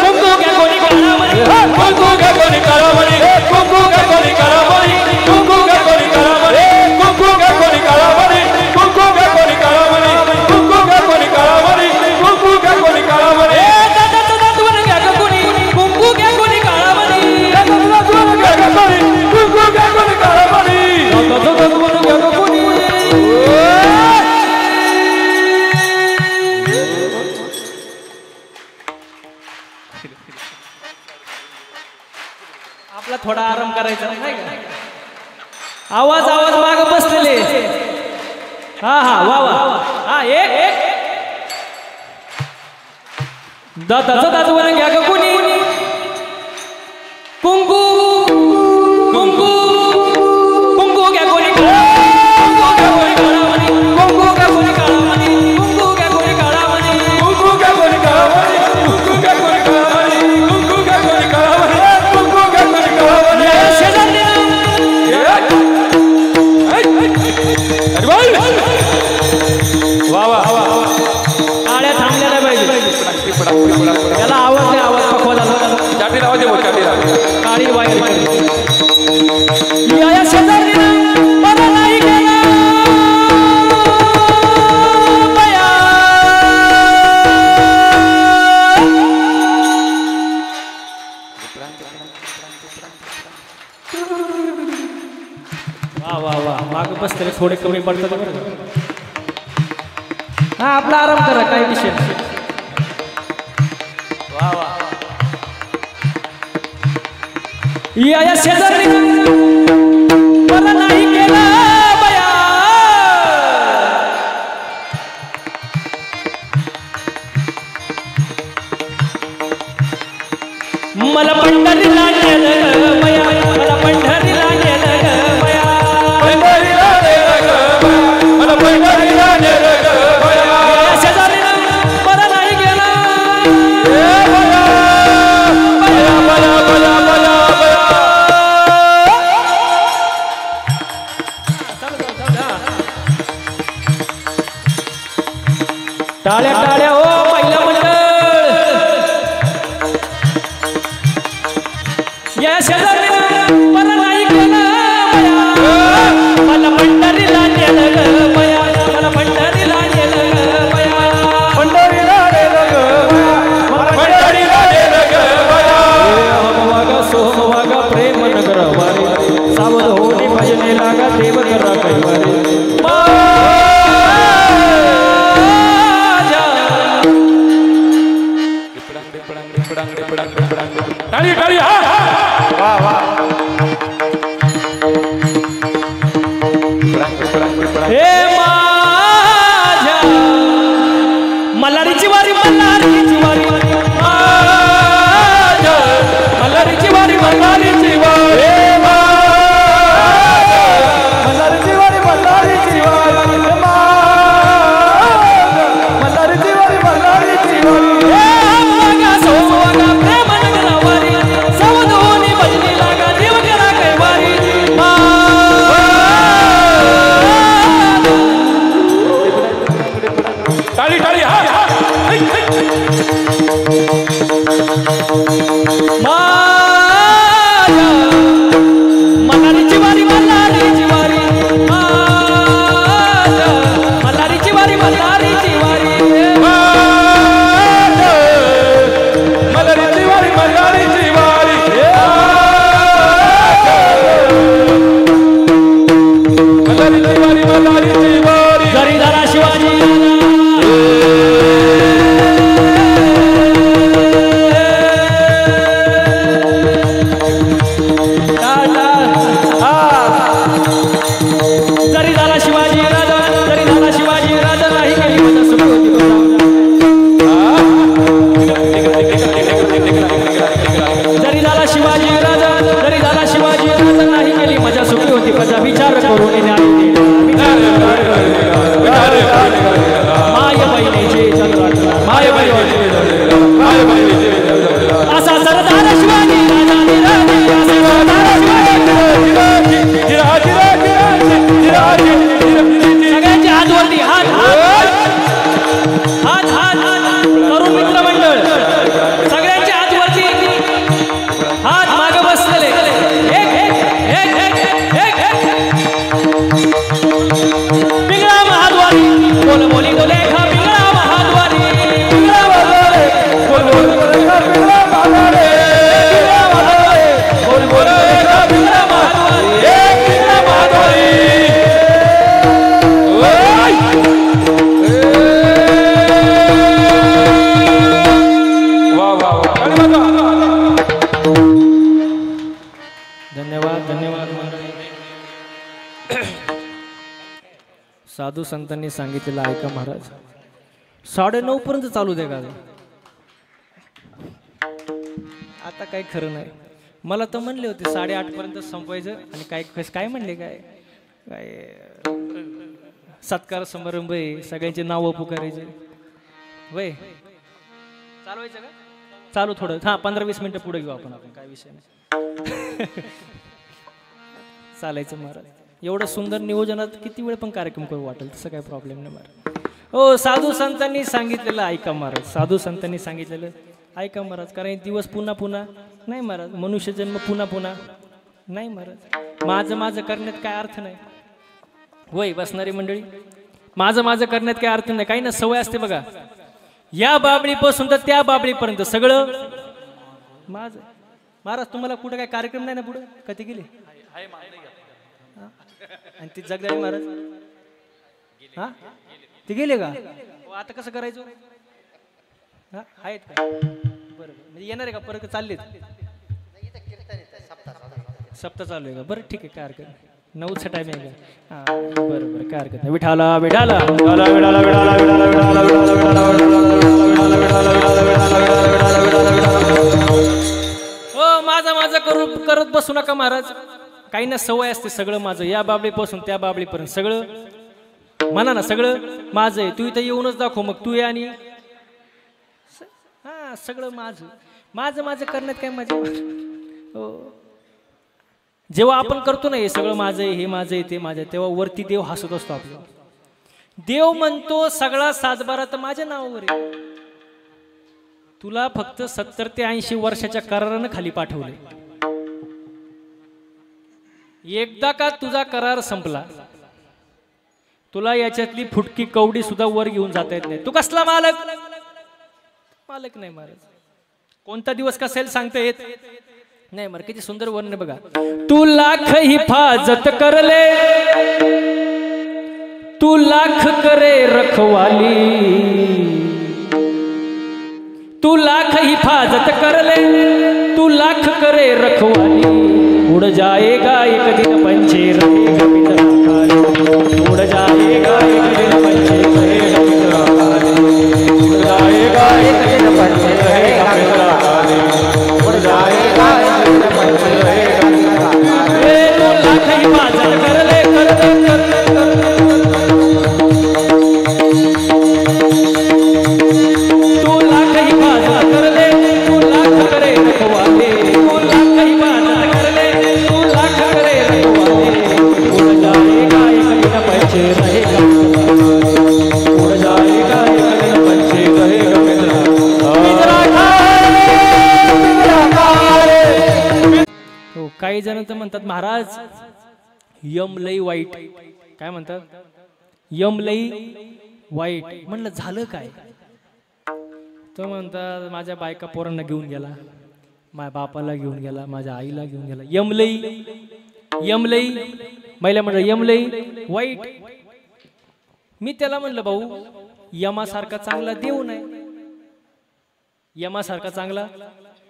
कुंकू क्या कोणी काळामध्ये कुंकू का कोणी काळामणी कुंकू का कोणी काळामणी कुंकू का कोणी काळामणी कुंकू का कोणी काळामणी कुंकू का कोणी काळामणी कुंकू का कोणी काळामणी कुंकू का कोणी काळामणी दादाचं दादवाने ढग कोणी कुंकू क्या कोणी काळामध्ये कुंकू का कोणी काळामणी दादाचं दादवाने ढग कोणी आपला थोडा आराम करायचा नाही का आवाज आवाज माग बसलेले हा हा वा वा हा एक एक दादाचं दादवाने घ्या का कोणी कुंकू कुंकू कुंकू घ्या कोणी कुंकू घ्या कोणी काळामध्ये कुंकू घ्या कोणी काळामध्ये कुंकू घ्या कोणी काळामध्ये कुंकू का कोणी काळामणी कुंकू का कोणी काळामणी कुंकू का कोणी काळामणी कुंकू का कोणी काळामणी या शेजारी अरे वा वा वा टाळ्या थांबल्या नाही पाहिजे त्याला आवाज नाही आवाज पकवा झाला चाटी लावायचे बोल चाटी लावायचे काळी वायर या शेजारी मला नाही गेला बया. वा वा वा माग बस तरी थोडे कमी पडतात बरं का. हा आपला आराम करा काही विषय नाही. वा वा या शेजारी मला नाही केला बया. मला पंढरीला नेलं ग बया. मला पंढरीला नेलं ग बया. पंढरीला नेलं ग बया. मला पंढरीला नेलं ग बया. टाळ्या टाळ्या हो पहिला मंडळ या शेजारी मला नाही केलं मला पंढरीला नेलं ग बया मला पंढरीला नेलं ग बया पंढरीला नेलं ग बया पंढरीला नेलं ग बया वागा सोम वागा प्रेम नगर वारे सावध होणे भजने लागा देव करा कैवारे टाळी टाळी हा वाह वाह हे माझ्या मल्हारीची वारी मल्हारीची वारी माझ्या मल्हारीची वारी मल्हारीची वारी मल्हारीची वारी मल्हारीची वारी मल्हारीची वारी मल्हारीची वारी टाळी टाळी हा मल्हारीची वारी मल्हारीची वारी मल्हारीची वारी मल्हारीची वारी मल्हारीची वारी मल्हारीची वारी मल्हारीची वारी मल्हारीची वारी जरी धरा शिवाजी जरी झाला शिवाजी राजा जरी झाला शिवाजी राजा नाही केली माझा सुख होती जरी झाला शिवाजी राजा जरी झाला शिवाजी राजा नाही केली माझ्या सुखी होती प्रजा विचार करून माय बहिणीचे चंद्राटला माय बहिणीचे असा सरदार शिवाजी राजा निराजी असा सरदार शिवाजी सगळ्यांचे हात वरती हात हात हात हात तरुण मित्र मंडळ सगळ्यांचे हात वरती हात मागे बसलेले एक एक एक एक एक एक पिंगळा महाद्वारी बोल बोली बोले खा पिंगळा महाद्वारी पिंगळा महाद्वारी बोल बोल पिंगळा महाद्वारी बोल बोल पिंगळा महाद्वारी एक पिंगळा महाद्वारी धन्यवाद धन्यवाद साधू संतांनी सांगितलेलं ऐका महाराज 9:30 पर्यंत चालू दे का आता काही खरं नाही मला तर म्हणले होते 8:30 पर्यंत संपवायचं आणि काय म्हणले काय काय सत्कार समारंभ आहे सगळ्यांचे नाव पुकारायचे वय चालवायचं का चालू थोडं हां 15-20 मिनिटं पुढे घेऊ आपण काय विषय नाही चालायचं महाराज एवढं सुंदर नियोजनात किती वेळ पण कार्यक्रम करू वाटेल तसं काही प्रॉब्लेम नाही महाराज हो साधू संतांनी सांगितलेलं ऐका महाराज साधू संतांनी सांगितलेलं ऐका महाराज कारण दिवस पुन्हा पुन्हा नाही महाराज मनुष्य जन्म पुन्हा पुन्हा नाही महाराज माझं करण्यात काय अर्थ नाही वय बसणारी मंडळी माझं करण्यात काय अर्थ नाही काही ना सवय असते बघा या बाबळीपासून तर त्या बाबळीपर्यंत सगळं माझं महाराज तुम्हाला कुठं काय कार्यक्रम नाही ना पुढे कधी गेले आणि ती जगदाळी महाराज हा ते गेले का आता कसं करायचं हा आहेत का बरं म्हणजे येणार आहे का परत चाललेत सप्ताह चालू आहे का बरं ठीक आहे काय हरकत नाही 9चा टाइम आहे का हा बरं काय हरकत नाही विठाला विठाला हो माझं करत बसू नका महाराज काही ना सवय असते सगळं माझं या बाबळीपासून त्या बाबळीपर्यंत सगळं म्हणा ना सगळं माझं आहे तू इथं येऊनच दाखव मग तू ये आणि हा सगळं माझं करण्यात काय मजा हो जेव्हा आपण करतो ना हे सगळं माझं आहे हे माझं आहे ते माझं आहे तेव्हा वरती देव हसत असतो आपल्याला देव म्हणतो सगळा सातबारा तर माझ्या नावावर आहे. तुला फक्त 70 ते 80 वर्षाच्या करारानं खाली पाठवले. एकदा का तुझा करार संपला, तुला याच्यातली फुटकी कवडी सुद्धा वर घेऊन जाता येत नाही. तू कसला मालक? मालक नाही महाराज. कोणता दिवस कसा येईल सांगता येत नाही. मर किती सुंदर वर्णन बघा. तू लाख हिफाजत करले, तू लाख करे रखवाली, तू लाख हिफाजत करले, तू लाख करे रखवाली, उड़ जाएगा एक दिन पंछी रहेगा पिंजरा खाली, उड़ जाएगा एक दिन पंछी रहेगा पिंजरा खाली, उड़ जाएगा एक दिन पंछी रहेगा पिंजरा खाली, उड़ जाएगा एक दिन पंछी रहेगा पिंजरा खाली. तू लाख हिफाजत करले, तू लाख हिफाजत करले, तू लाख करे रखवाले, तू लाख हिफाजत करले, तू लाख करे रखवाले, उड़ जाएगा एक दिन पंछी रहेगा, उड़ जाएगा एक दिन पंछी रहेगा पिंजरा खाली. हो, काही जण तर म्हणतात महाराज यम लई वाईट. काय म्हणतात? यम लई वाईट. म्हणलं झालं काय? तो म्हणतात माझ्या बायका पोरांना घेऊन गेला, माझ्या बापाला घेऊन गेला, माझ्या आईला घेऊन गेला. यमलई, यमलई. महिला म्हणलं यमलई वाईट. मी त्याला म्हणलं भाऊ यमासारखा चांगला देव नाही, यमासारखा चांगला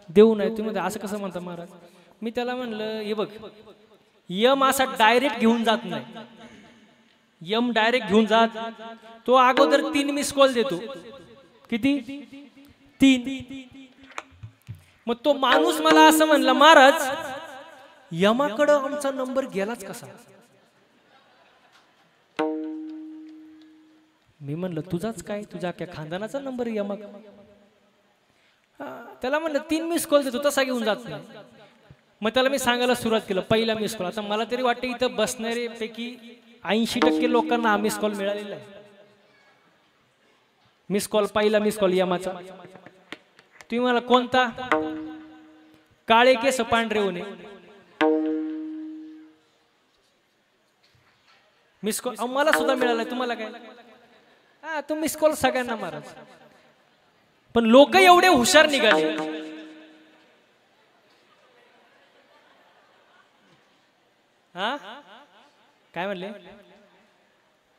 देव नाही. तुम्ही असं कसं म्हणता महाराज? मी त्याला म्हणलं हे बघ, यम असा डायरेक्ट घेऊन जात नाही. यम डायरेक्ट घेऊन जात, तो अगोदर 3 मिस कॉल देतो. किती? 3. मग तो माणूस मला असं म्हणला महाराज यमाकडं आमचा नंबर गेलाच कसा? मी म्हणलं तुझाच काय, तुझ्या काय खानदानाचा नंबर यमा? त्याला म्हणलं 3 मिस कॉल देतो, तसा घेऊन जात नाही. मग त्याला मी सांगायला सुरुवात केलं पहिला मिस कॉल. आता मला तरी वाटतं इथं बसणारे पैकी 80% लोकांना हा मिस कॉल मिळालेला आहे. मिस कॉल, पहिला मिस कॉल यमाचा. तुम्ही मला कोणता? काळे केस पांढरे होणे. मिस कॉल मला सुद्धा मिळालाय, तुम्हाला काय? हा, तो मिस कॉल सगळ्यांना महाराज. पण लोक एवढे हुशार निघाले. हा, काय म्हणले?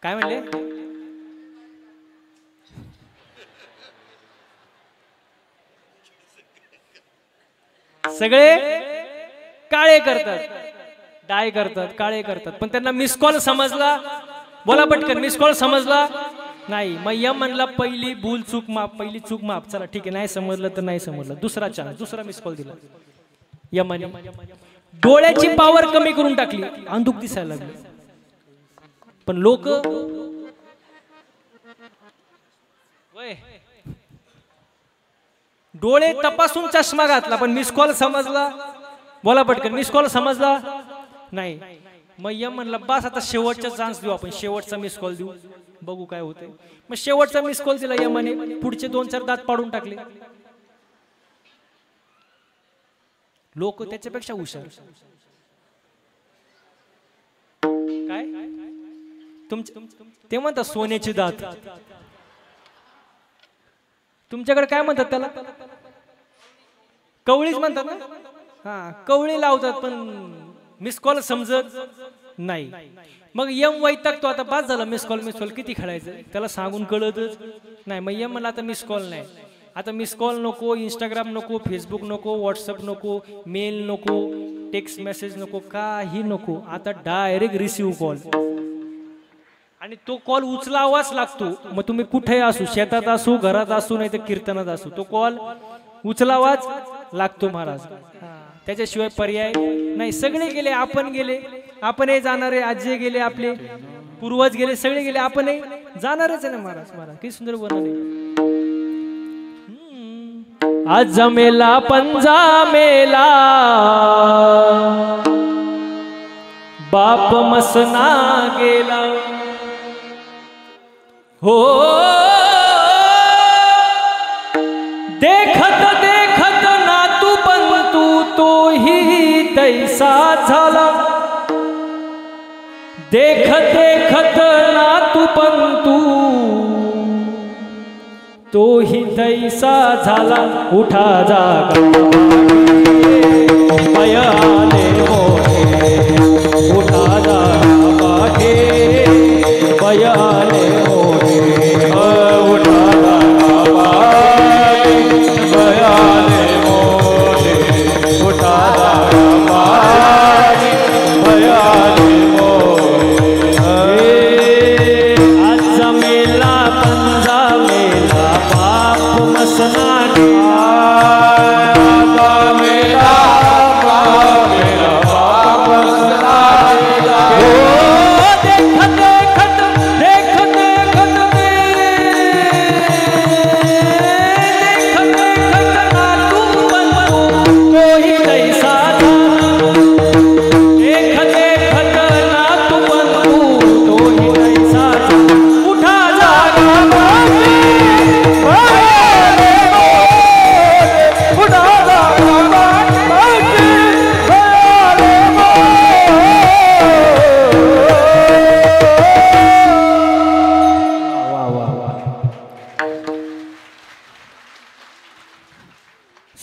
काय म्हणले? सगळे काळे करतात, डाय करतात, काळे करतात, पण त्यांना मिस कॉल समजला. बोला पटकन, मिस कॉल समजला नाही. मग यम म्हणला पहिली भूल चूक माफ, पहिली चूक माफ. चला ठीक आहे, नाही समजलं तर नाही समजलं. दुसरा चान्स, दुसरा मिस कॉल दिला यमाने. डोळ्याची पॉवर कमी करून टाकली, अंधुक दिसायला लागली. पण लोक डोळे तपासून चष्मा घातला, पण मिस कॉल समजला. बोला पटकन, मिस कॉल समजला नाही. मग यम म्हणला बस आता शेवटचा चान्स देऊ आपण, शेवटचा मिस कॉल देऊ, बघू काय होतंय. मग शेवटचा मिस कॉल दिला यमाने. पुढचे 2-4 दात पाडून टाकले. लोक त्याच्यापेक्षा हुशार. काय ते म्हणतात सोन्याची दात. तुमच्याकडे काय म्हणतात त्याला? कवळीच म्हणतात ना. हा, कवळी लावतात, पण मिस कॉल समजत नाही. मग यम वैतागतो, आता पास झाला मिस कॉल, मिस कॉल किती खेळायचं, त्याला सांगून कळतच नाही. मग यम मला आता मिस कॉल नाही, आता मिस कॉल नको, इंस्टाग्राम नको, फेसबुक नको, व्हॉट्सअप नको, मेल नको, टेक्स्ट मेसेज नको, काही नको. आता डायरेक्ट रिसिव्ह कॉल. आणि तो कॉल उचलावाच लागतो. मग तुम्ही कुठे असू, शेतात असू, घरात असू, नाही तर कीर्तनात असू, तो कॉल उचलावाच लागतो महाराज. त्याच्याशिवाय पर्याय नाही. सगळे गेले, आपण गेले, आपणही जाणारे. आजी गेले, आपले पूर्वज गेले, सगळे गेले, आपणही जाणारच आहे ना महाराज. महाराज किती सुंदर वर्णन. आज मेला पंजा मेला, बाप मसना गेला. हो देखत देखत नातू पंतू तोही तैसा झाला देखत देखत नातू पंतू तोही तैसा झाला उठा जागा बयाने मोठे उठा जागा पाठे बयाने मोठे उठा जागा पाठे बयाने मोठे उठा जागा पाठे बयाने मोठे आज जमेला पंजा मेला बाप मसना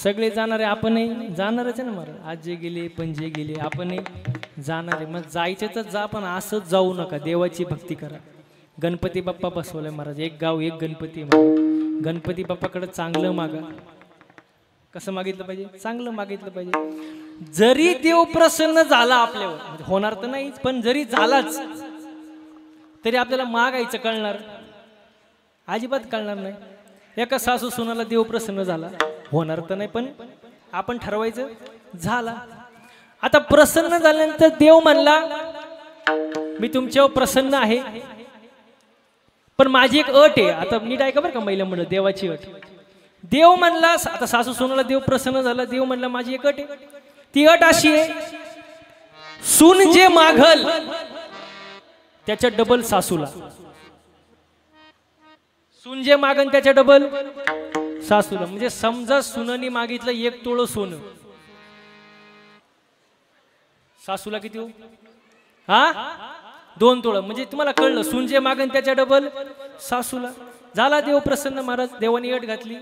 सगळे जाणारे आपणही जाणारच आहे ना महाराज आज जे गेले पण जे गेले आपणही जाणार आहे मग जायचे तर जा पण असंच जाऊ नका देवाची भक्ती करा गणपती बाप्पा बसवलाय महाराज एक गाव एक गणपती गणपती बाप्पाकडे चांगलं मागा कसं मागितलं पाहिजे चांगलं मागितलं पाहिजे जरी देव प्रसन्न झाला आपल्यावर म्हणजे होणार तर नाहीच पण जरी झालाच तरी आपल्याला मागायचं कळणार अजिबात कळणार नाही एका सासू सुनाला देव प्रसन्न झाला होणार तर नाही पण आपण ठरवायचं झाला आता प्रसन्न झाल्यानंतर देव म्हणला मी तुमच्यावर प्रसन्न आहे पण माझी एक अट आहे आता नीट ऐका बरं का महिला म्हणलं देवाची अट देव म्हणला आता सासू सुनाला देव प्रसन्न झाला देव म्हणला माझी एक अट आहे ती अट अशी आहे सून जे मागल त्याच्या डबल सासूला सून जे मागन त्याच्या डबल सासूला म्हणजे समजा सुनानी मागितलं 1 तोळं सोनं सासूला किती हो हा 2 तोळं म्हणजे तुम्हाला कळलं सून जे मागन त्याच्या डबल सासूला झाला देव प्रसन्न महाराज देवानी अट घातली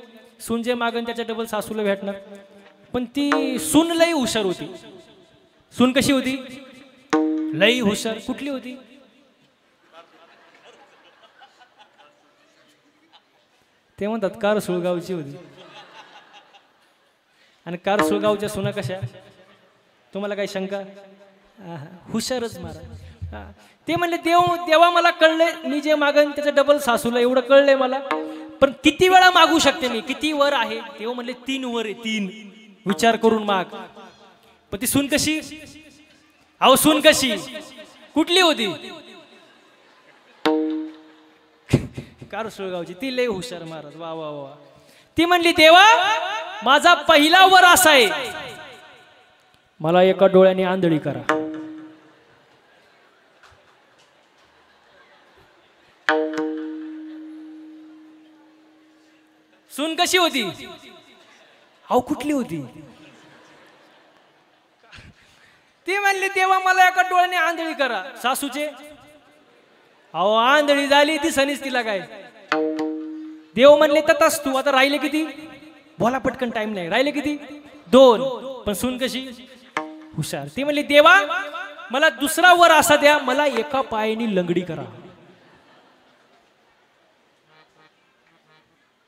सून जे मागन त्याच्या डबल सासूला भेटणार पण ती सून लई हुशार होती सून कशी होती लई हुशार कुठली होती ते म्हणतात कारसुळगावची होती आणि कारसुळगावच्या सुना कशा तुम्हाला काही शंका हुशारच मारा ते म्हणले देवा मला कळलंय मी जे मागन त्याचं डबल सासूला एवढं कळलंय मला पण किती वेळा मागू शकते मी किती वर आहे देव म्हणले 3 वर आहे 3 विचार करून माग पण ती सून कशी अहो सून कशी कुठली होती कारसुळगावची ती लय हुशार महाराज वा वा वा ती म्हणली देवा माझा पहिला वर असा आहे मला एका डोळ्याने आंधळी करा सून कशी होती अहो कुठली होती ती म्हणली देवा मला एका डोळ्याने आंधळी करा सासूचे अहो आंधळी झाली ती सनीच तिला काय देव म्हणले ततास तू आता राहिले किती बोला पटकन टाइम नाही राहिले किती 2 पण सून कशी हुशार ती म्हणली देवा मला दुसरा वर असा द्या मला एका पायाने लंगडी करा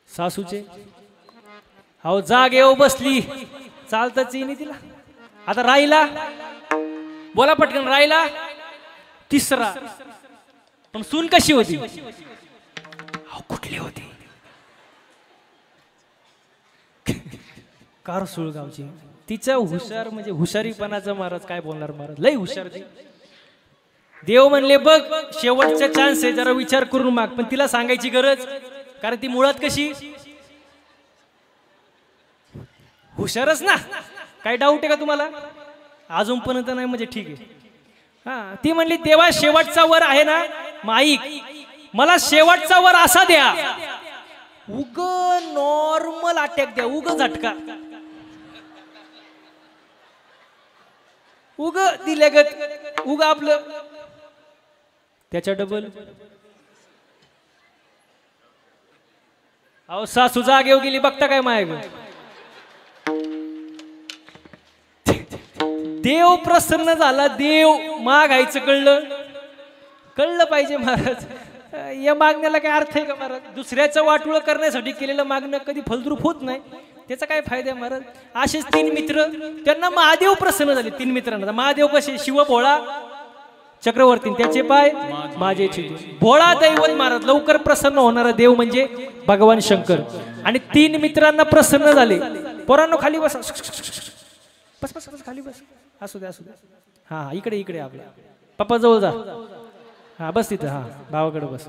सासूचे अहो जाग येऊ बसली चालताच येईन तिला आता राहिला बोला पटकन राहिला तिसरा पण सून कशी होती कुठली होती कारसुळगावची तिचा हुशार म्हणजे हुशारीपणाचा महाराज काय बोलणार महाराज लई हुशार ती देव म्हणले बघ शेवटचा चान्स आहे जरा विचार करून माग पण तिला सांगायची गरज कारण ती मुळात कशी हुशारच ना काय डाऊट आहे का तुम्हाला अजूनपर्यंत नाही म्हणजे ठीक आहे हा ती म्हणली देवा शेवटचा वर आहे ना माईक मला शेवटचा वर असा द्या, उग नॉर्मल अटॅक द्या, उग झटका, उग दिल्यागत, उग आपलं त्याच्या डबल. अहो सासू जागेव गेली बघता काय माय ग. देव प्रसन्न झाला, देव मागायचं कळलं पाहिजे महाराज. या मागण्याला काय अर्थ आहे का महाराज? दुसऱ्याचं वाटोळं करण्यासाठी केलेलं मागणं कधी फलद्रूप होत नाही, त्याचा काय फायदा आहे महाराज? असेच 3 मित्र, त्यांना महादेव प्रसन्न झाले. 3 मित्रांना महादेव कसे? शिव भोळा चक्रवर्ती, त्याचे पाय माझे चिंतू. भोळा दैवत महाराज, लवकर प्रसन्न होणारा देव म्हणजे भगवान शंकर. आणि 3 मित्रांना प्रसन्न झाले. पोरांनो खाली बस, बस बस बस खाली बस, असू द्या असू द्या. हा इकडे आपल्या पप्पा जवळ जा. हा बस तिथं, हा भावाकडे बस.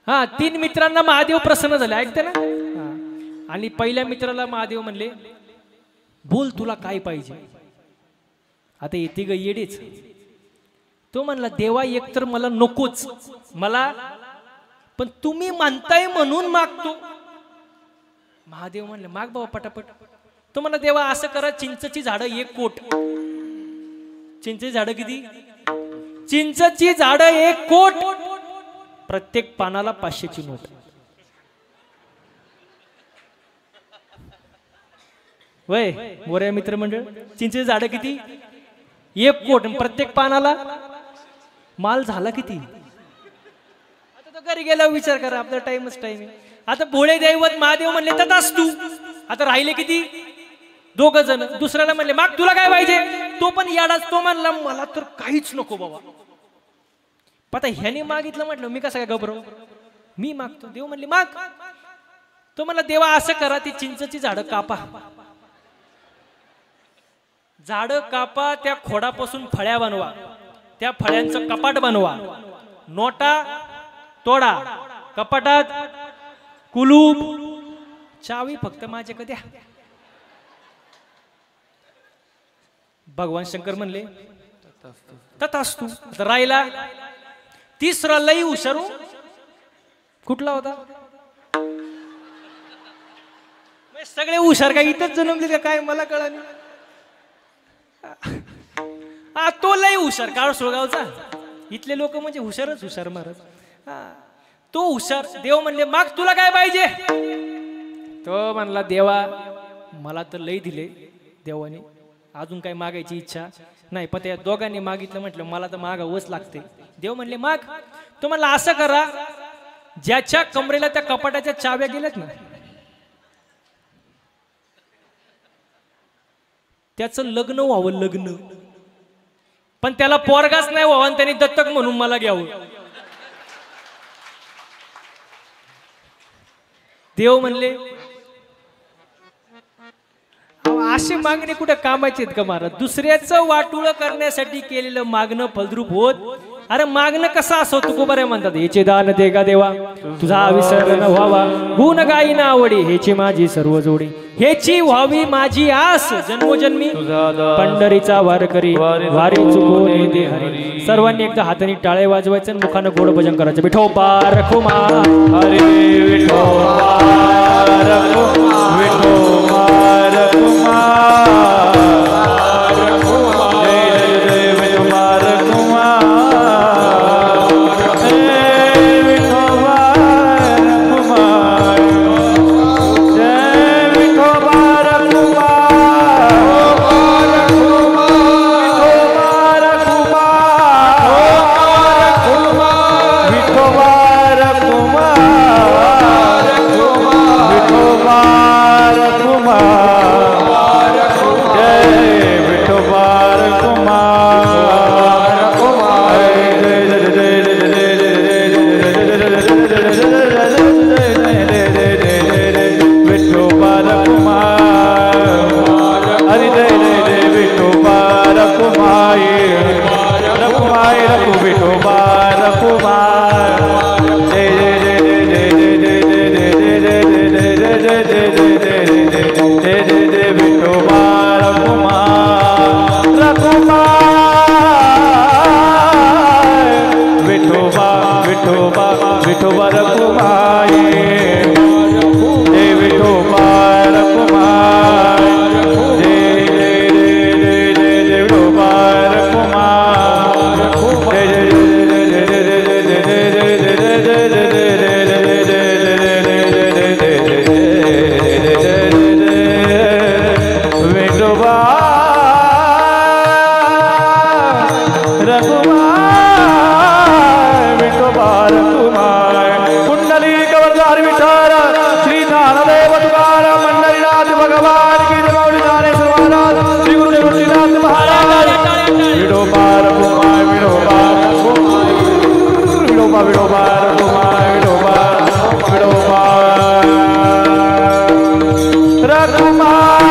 हा 3 मित्रांना महादेव प्रसन्न झाले, ऐकते ना. आणि पहिल्या मित्राला महादेव म्हणले, बोल तुला काय पाहिजे. आता येते ग येडीच. तो म्हणला, देवा एकतर मला नकोच, मला पण तुम्ही म्हणताय म्हणून मागतो. महादेव म्हणले, माग बाबा पटापट. तो म्हणला, देवा असं करा, चिंचची झाडं 1 कोट. चिंचेची झाडं किती? चिंचची झाडं 1 कोट, प्रत्येक पानाला 500ची नोट. वय मोऱ्या मित्रमंडळ, चिंचेची झाडं किती? 1 कोट, प्रत्येक पानाला माल झाला किती? आता तो घरी गेल्यावर विचार करा, आपला टाइमच टाइम आहे. आता भोळे दैवत महादेव म्हणले, तथास्तु. आता राहिले किती? 2 जण. दुसऱ्याला म्हणले, माग तुला काय पाहिजे. तो पण याडाच. तो म्हणला, मला तर काहीच नको बाबा. आता ह्याने मागितलं, म्हटलं मी कसं काय घबरव, मी मागतो. देव म्हणले, माग. तो म्हणला, देवा असं करा, ती चिंचची झाडं कापा. झाडं कापा, त्या खोडापासून फळ्या बनवा, त्या फळ्यांचं कपाट बनवा, नोटा तोडा, कपाटात कुलूप, चावी फक्त माझे कधी. भगवान शंकर म्हणले, तथास्तु. राहिला 3रा लई हुशारू. कुठला होता? सगळे हुशार काय इथंच जन्मले का काय मला कळलं. तो लई हुशार, काळ सोळगावचा. इथले लोक म्हणजे हुशारच हुशार महाराज. तो हुशार. देव म्हणले, माग तुला काय पाहिजे. तो म्हणला, देवा मला तर लई दिले देवाने, अजून काय मागायची इच्छा नाही. पण त्या दोघांनी मागितलं, म्हटलं मला तर मागावंच लागते. देव म्हणले, माग. तो म्हणला, असं करा, ज्याच्या कमरेला त्या कपाटाच्या चाव्या गेल्यात ना, त्याचं लग्न व्हावं, लग्न. पण त्याला पोरगाच नाही व्हावं, आणि त्यांनी दत्तक म्हणून मला घ्यावं. देव म्हणले, अशी मागणी कुठे कामाची आहेत का महाराज? दुसऱ्याचं वाटोळं करण्यासाठी केलेलं मागणं फलद्रूप होत. अरे मागणं कसं असं तुकोबारे म्हणतात, हेचे दान दे का देवा, तुझा विसर न व्हावा, गुण गाई ना आवडी, हेची माझी सर्व जोडी, हेची व्हावी माझी आस, जन्मोजन्मी पंढरीचा वार करी, वारी चुकवणे दे हरी. सर्वांनी एकदा हाताने टाळे वाजवायचं, मुखानं गोड भजन करायचं. विठोबा रखुमा, हरे विठोबा रखुमा, विठोबा रखुमा, Kumar विठोबा रखुमाई जय विठोबा रखुमाई जय विठोबा रखुमाई विठोबा कुंडली कवरदार विचार श्री ज्ञानदेव तुकाराम मंडलीनाथ भगवान की जमावली ज्ञानेश्वर महाराज श्री गुरु देवनाथ महाराज विठोबा रखुमाई विठोबा विठोबा विठोबा रखुमाई विठोबा विठोबा रखुमाई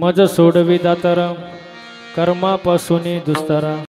मज सोडवी दातारा कर्मापासून दुस्तारा